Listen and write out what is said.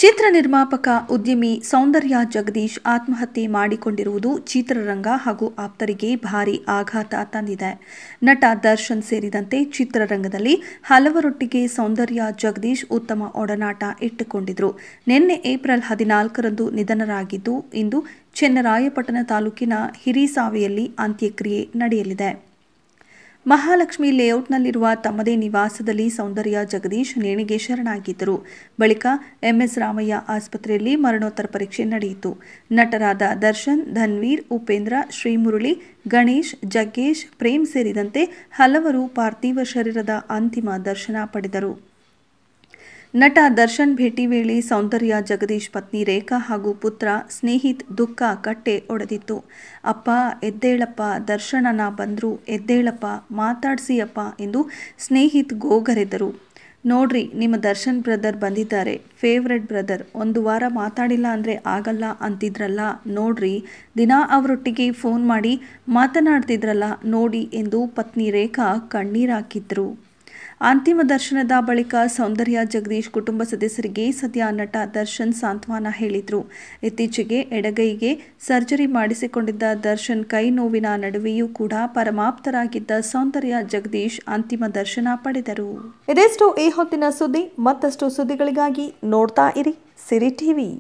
ಚಿತ್ರ ನಿರ್ಮಾಪಕ ಉದ್ಯಮಿ ಸೌಂದರ್ಯ ಜಗದೀಶ್ ಆತ್ಮಹತ್ಯೆ ಮಾಡಿಕೊಂಡಿರುವುದು ಚಿತ್ರರಂಗ ಹಾಗೂ ಆಪ್ತರಿಗೆ ಭಾರಿ ಆಘಾತ ತಂದಿದೆ. ನಟ ದರ್ಶನ್ ಸೇರಿದಂತೆ ಚಿತ್ರರಂಗದಲ್ಲಿ ಹಲವರೊಟ್ಟಿಗೆ ಸೌಂದರ್ಯ ಜಗದೀಶ್ ಉತ್ತಮ ಒಡನಾಟ ಇಟ್ಟುಕೊಂಡಿದ್ರು. ನಿನ್ನೆ ಏಪ್ರಿಲ್ 14ರಂದು ನಿಧನರಾಗಿದ್ದು, ಇಂದು ಚೆನ್ನರಾಯಪಟ್ಟಣ ತಾಲೂಕಿನ ಹಿರಿಸಾವೆಯಲ್ಲಿ ಅಂತ್ಯಕ್ರಿಯೆ ನಡೆಯಲಿದೆ. ಮಹಾಲಕ್ಷ್ಮಿ ಲೇಔಟ್ನಲ್ಲಿರುವ ತಮ್ಮದೇ ನಿವಾಸದಲ್ಲಿ ಸೌಂದರ್ಯ ಜಗದೀಶ್ ನೇಣಿಗೆ ಶರಣಾಗಿದ್ದರು. ಬಳಿಕ ಎಂಎಸ್ ರಾಮಯ್ಯ ಆಸ್ಪತ್ರೆಯಲ್ಲಿ ಮರಣೋತ್ತರ ಪರೀಕ್ಷೆ ನಡೆಯಿತು. ನಟರಾದ ದರ್ಶನ್, ಧನ್ವೀರ್, ಉಪೇಂದ್ರ, ಶ್ರೀಮುರಳಿ, ಗಣೇಶ್, ಜಗ್ಗೇಶ್, ಪ್ರೇಮ್ ಸೇರಿದಂತೆ ಹಲವರು ಪಾರ್ಥಿವ ಶರೀರದ ಅಂತಿಮ ದರ್ಶನ ಪಡೆದರು. ನಟ ದರ್ಶನ್ ಭೇಟಿ ವೇಳೆ ಸೌಂದರ್ಯ ಜಗದೀಶ್ ಪತ್ನಿ ರೇಖಾ ಹಾಗೂ ಪುತ್ರ ಸ್ನೇಹಿತ್ ದುಃಖ ಕಟ್ಟೆ ಒಡೆದಿತ್ತು. ಅಪ್ಪ ಎದ್ದೇಳಪ್ಪ, ದರ್ಶನನ ಬಂದ್ರು, ಎದ್ದೇಳಪ್ಪ, ಮಾತಾಡ್ಸಿಯಪ್ಪ ಎಂದು ಸ್ನೇಹಿತ್ ಗೋಗರೆದರು. ನೋಡ್ರಿ, ನಿಮ್ಮ ದರ್ಶನ್ ಬ್ರದರ್ ಬಂದಿದ್ದಾರೆ, ಫೇವ್ರೆಟ್ ಬ್ರದರ್, ಒಂದು ವಾರ ಮಾತಾಡಿಲ್ಲ ಅಂದರೆ ಆಗಲ್ಲ ಅಂತಿದ್ರಲ್ಲ ನೋಡ್ರಿ, ದಿನಾ ಅವರೊಟ್ಟಿಗೆ ಫೋನ್ ಮಾಡಿ ಮಾತನಾಡ್ತಿದ್ರಲ್ಲ ನೋಡಿ ಎಂದು ಪತ್ನಿ ರೇಖಾ ಕಣ್ಣೀರಾಕಿದ್ರು. ಅಂತಿಮ ದರ್ಶನದ ಬಳಿಕ ಸೌಂದರ್ಯ ಜಗದೀಶ್ ಕುಟುಂಬ ಸದಸ್ಯರಿಗೆ ಸದ್ಯ ನಟ ದರ್ಶನ್ ಸಾಂತ್ವನ ಹೇಳಿದ್ರು. ಇತ್ತೀಚೆಗೆ ಎಡಗೈಗೆ ಸರ್ಜರಿ ಮಾಡಿಸಿಕೊಂಡಿದ್ದ ದರ್ಶನ್ ಕೈ ನೋವಿನ ನಡುವೆಯೂ ಕೂಡ ಪರಮಾಪ್ತರಾಗಿದ್ದ ಸೌಂದರ್ಯ ಜಗದೀಶ್ ಅಂತಿಮ ದರ್ಶನ ಪಡೆದರು. ಇದೆಷ್ಟು ಈ ಹೊತ್ತಿನ ಸುದ್ದಿ. ಮತ್ತಷ್ಟು ಸುದ್ದಿಗಳಿಗಾಗಿ ನೋಡ್ತಾ ಇರಿ ಸಿರಿ ಟಿವಿ.